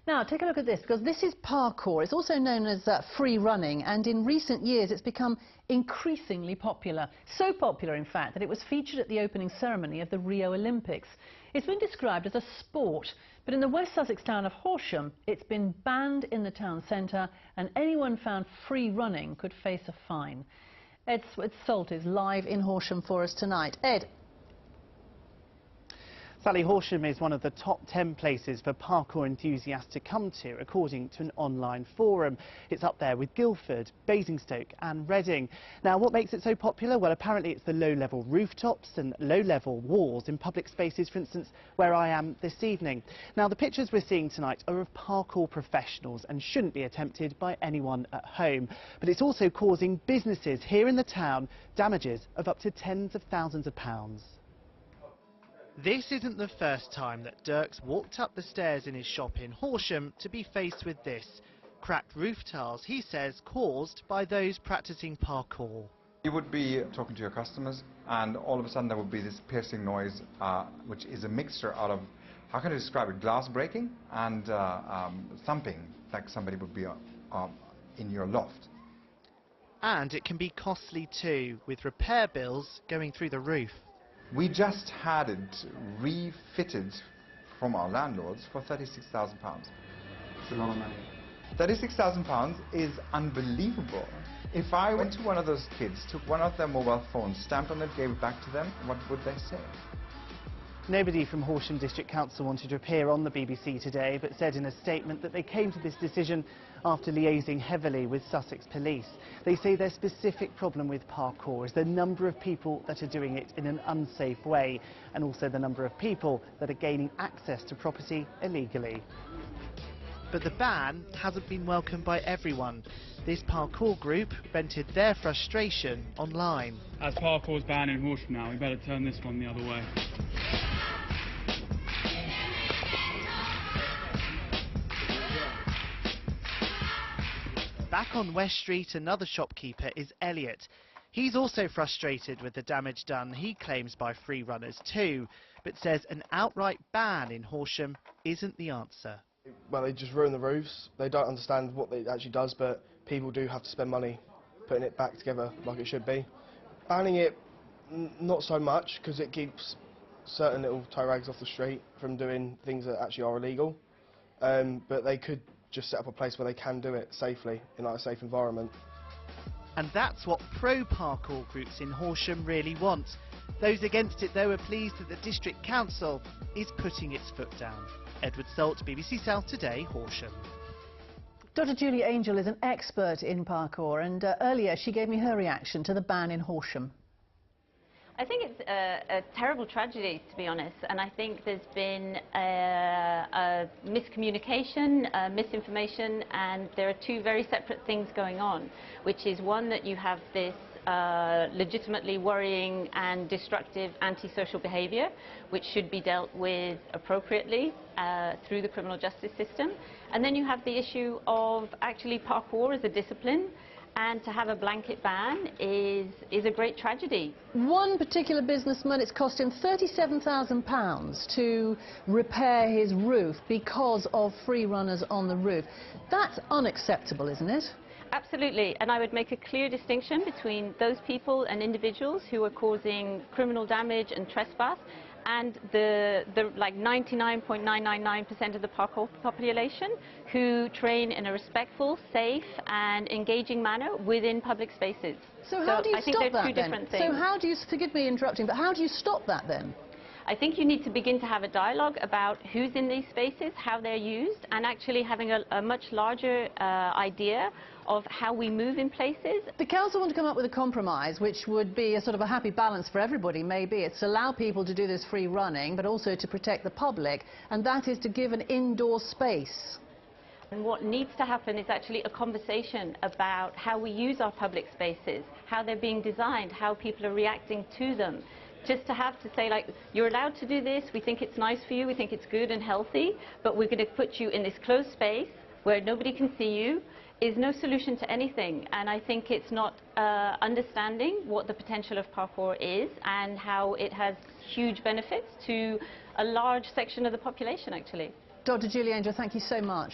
Now, take a look at this, because this is parkour. It's also known as free running, and in recent years it's become increasingly popular. So popular, in fact, that it was featured at the opening ceremony of the Rio Olympics. It's been described as a sport, but in the West Sussex town of Horsham, it's been banned in the town centre, and anyone found free running could face a fine. Ed Salt is live in Horsham for us tonight. Ed. Sally, Horsham is one of the top 10 places for parkour enthusiasts to come to, according to an online forum. It's up there with Guildford, Basingstoke and Reading. Now, what makes it so popular? Well, apparently it's the low-level rooftops and low-level walls in public spaces, for instance, where I am this evening. Now, the pictures we're seeing tonight are of parkour professionals and shouldn't be attempted by anyone at home. But it's also causing businesses here in the town damages of up to tens of thousands of pounds. This isn't the first time that Dirk's walked up the stairs in his shop in Horsham to be faced with this. Cracked roof tiles, he says, caused by those practicing parkour. You would be talking to your customers and all of a sudden there would be this piercing noise, which is a mixture out of, how can I describe it, glass breaking and thumping, like somebody would be in your loft. And it can be costly too, with repair bills going through the roof. We just had it refitted from our landlords for £36,000. It's a lot of money. £36,000 is unbelievable. If I went to one of those kids, took one of their mobile phones, stamped on it, gave it back to them, what would they say? Nobody from Horsham District Council wanted to appear on the BBC today, but said in a statement that they came to this decision after liaising heavily with Sussex Police. They say their specific problem with parkour is the number of people that are doing it in an unsafe way, and also the number of people that are gaining access to property illegally. But the ban hasn't been welcomed by everyone. This parkour group vented their frustration online. As parkour's banned in Horsham now, we better turn this one the other way. Back on West Street, another shopkeeper is Elliot. He's also frustrated with the damage done, he claims, by free runners too, but says an outright ban in Horsham isn't the answer. Well, they just ruin the roofs. They don't understand what it actually does, but people do have to spend money putting it back together like it should be. Banning it, not so much, because it keeps certain little toe rags off the street from doing things that actually are illegal. But they could just set up a place where they can do it safely, in like a safe environment. And that's what pro-parkour groups in Horsham really want. Those against it, though, are pleased that the District Council is putting its foot down. Edward Salt, BBC South Today, Horsham. Dr. Julie Angel is an expert in parkour, and earlier she gave me her reaction to the ban in Horsham. I think it's a terrible tragedy, to be honest, and I think there's been a miscommunication, misinformation, and there are two very separate things going on, which is one, that you have this legitimately worrying and destructive antisocial behaviour, which should be dealt with appropriately through the criminal justice system, and then you have the issue of actually parkour as a discipline. And to have a blanket ban is a great tragedy. One particular businessman, it's cost him £37,000 to repair his roof because of free runners on the roof. That's unacceptable, isn't it? Absolutely, and I would make a clear distinction between those people and individuals who are causing criminal damage and trespass and the like 99.999% of the parkour population who train in a respectful, safe and engaging manner within public spaces. So how do you stop that then? So how do you, forgive me interrupting, but how do you stop that then? I think you need to begin to have a dialogue about who's in these spaces, how they're used, and actually having a much larger idea of how we move in places. The council want to come up with a compromise which would be a sort of a happy balance for everybody, maybe. It's allow people to do this free running, but also to protect the public, and that is to give an indoor space. And what needs to happen is actually a conversation about how we use our public spaces, how they're being designed, how people are reacting to them. Just to have to say, like, you're allowed to do this, we think it's nice for you, we think it's good and healthy, but we're going to put you in this closed space where nobody can see you, is no solution to anything. And I think it's not understanding what the potential of parkour is and how it has huge benefits to a large section of the population, actually. Dr. Julie Angel, thank you so much.